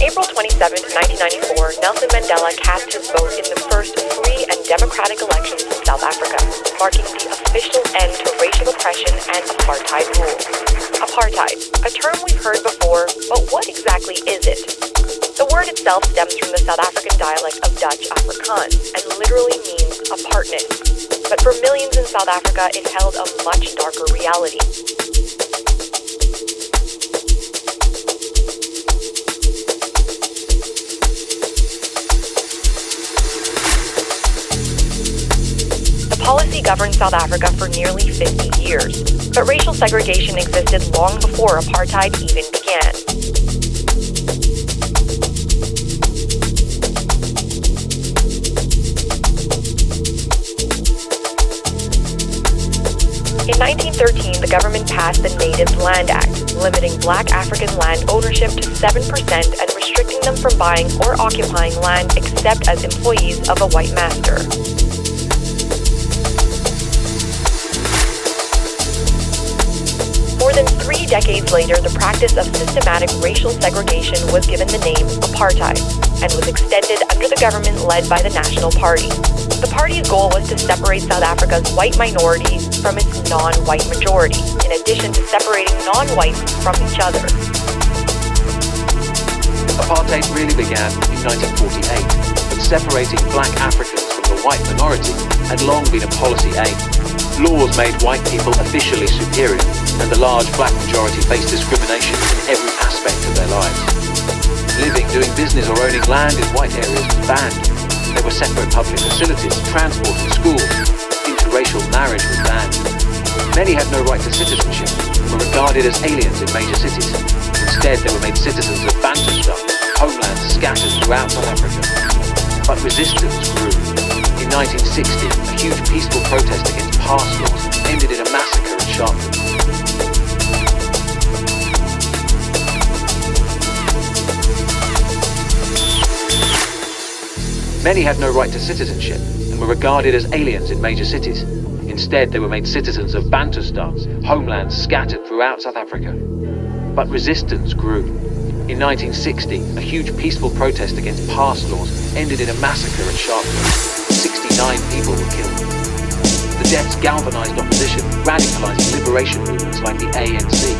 April 27, 1994, Nelson Mandela cast his vote in the first free and democratic elections in South Africa, marking the official end to racial oppression and apartheid rule. Apartheid, a term we've heard before, but what exactly is it? The word itself stems from the South African dialect of Dutch Afrikaans and literally means apartness. But for millions in South Africa, it held a much darker reality. The policy governed South Africa for nearly 50 years, but racial segregation existed long before apartheid even began. In 1913, the government passed the Natives Land Act, limiting black African land ownership to 7% and restricting them from buying or occupying land except as employees of a white master. More than 3 decades later, the practice of systematic racial segregation was given the name apartheid and was extended under the government led by the National Party. The party's goal was to separate South Africa's white minority from its non-white majority, in addition to separating non-whites from each other. Apartheid really began in 1948, but separating black Africans from the white minority had long been a policy aim. Laws made white people officially superior, and the large black majority faced discrimination in every aspect of their lives. Living, doing business or owning land in white areas was banned. There were separate public facilities, transport and schools. Interracial marriage was banned. Many had no right to citizenship and were regarded as aliens in major cities. Instead, they were made citizens of Bantustan, homelands scattered throughout South Africa. But resistance grew. In 1960, a huge peaceful protest against past laws ended in a massacre in Sharpeville. Many had no right to citizenship and were regarded as aliens in major cities. Instead, they were made citizens of Bantustans, homelands scattered throughout South Africa. But resistance grew. In 1960, a huge peaceful protest against past laws ended in a massacre at Sharpeville. 69 people were killed. The deaths galvanized opposition, radicalizing liberation movements like the ANC.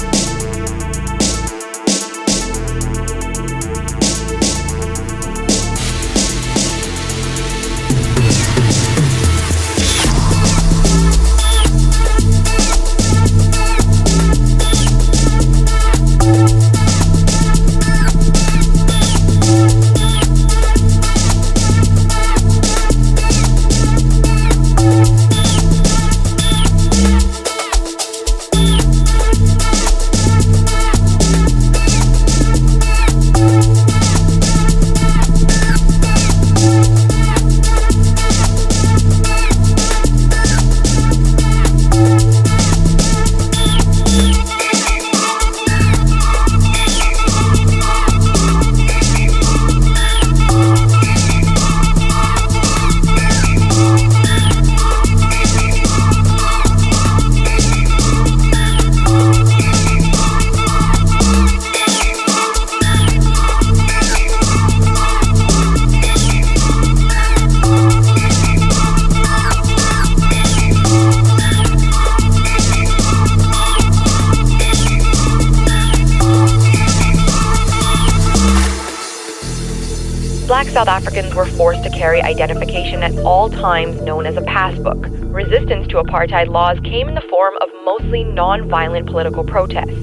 Black South Africans were forced to carry identification at all times known as a passbook. Resistance to apartheid laws came in the form of mostly non-violent political protests.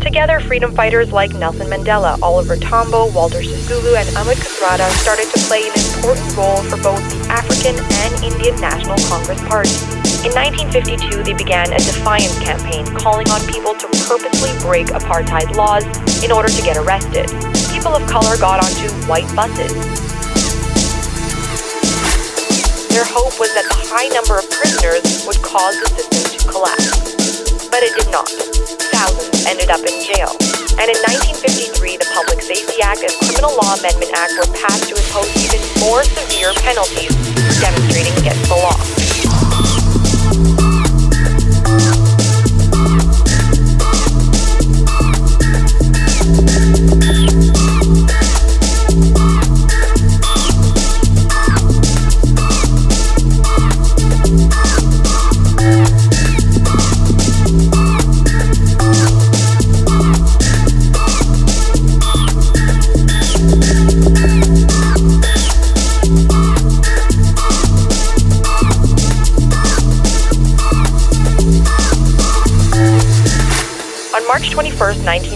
Together, freedom fighters like Nelson Mandela, Oliver Tambo, Walter Sisulu, and Ahmed Kathrada started to play an important role for both the African and Indian National Congress parties. In 1952, they began a defiance campaign calling on people to purposely break apartheid laws in order to get arrested. People of color got onto white buses. Their hope was that the high number of prisoners would cause the system to collapse. But it did not. Thousands ended up in jail. And in 1953, the Public Safety Act and Criminal Law Amendment Act were passed to impose even more severe penalties for demonstrating against the law.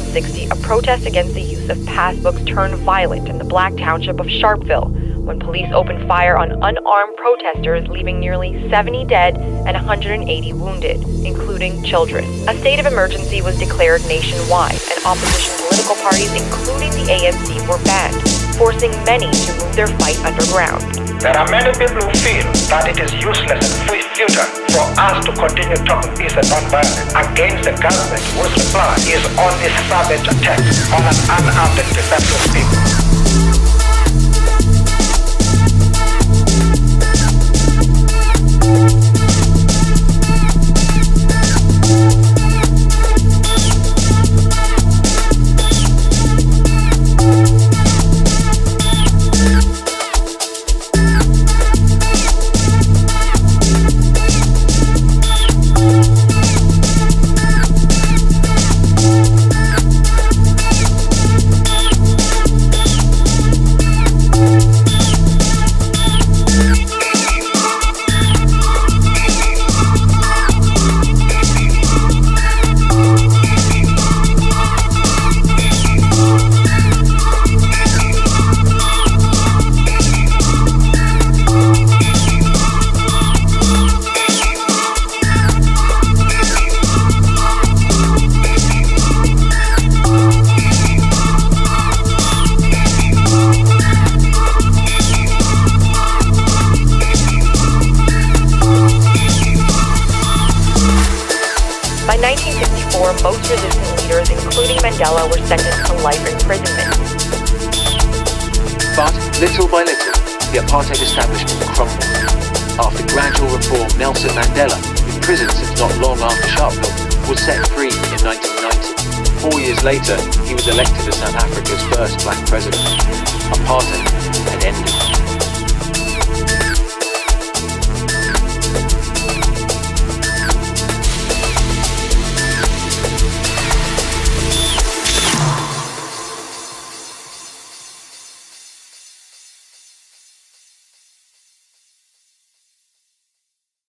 1960, a protest against the use of passbooks turned violent in the black township of Sharpeville when police opened fire on unarmed protesters, leaving nearly 70 dead and 180 wounded, including children. A state of emergency was declared nationwide, and opposition political parties, including the ANC, were banned, forcing many to move their fight underground. There are many people who feel that it is useless and futile for us to continue talking peace and non-violence against the government whose reply is only savage attacks on an unarmed and defenseless people. By 1964, most resistance leaders, including Mandela, were sentenced to life imprisonment. But little by little, the apartheid establishment crumbled. After gradual reform, Nelson Mandela, imprisoned since not long after Sharpeville, was set free in 1990. 4 years later, he was elected as South Africa's first black president. Apartheid had ended.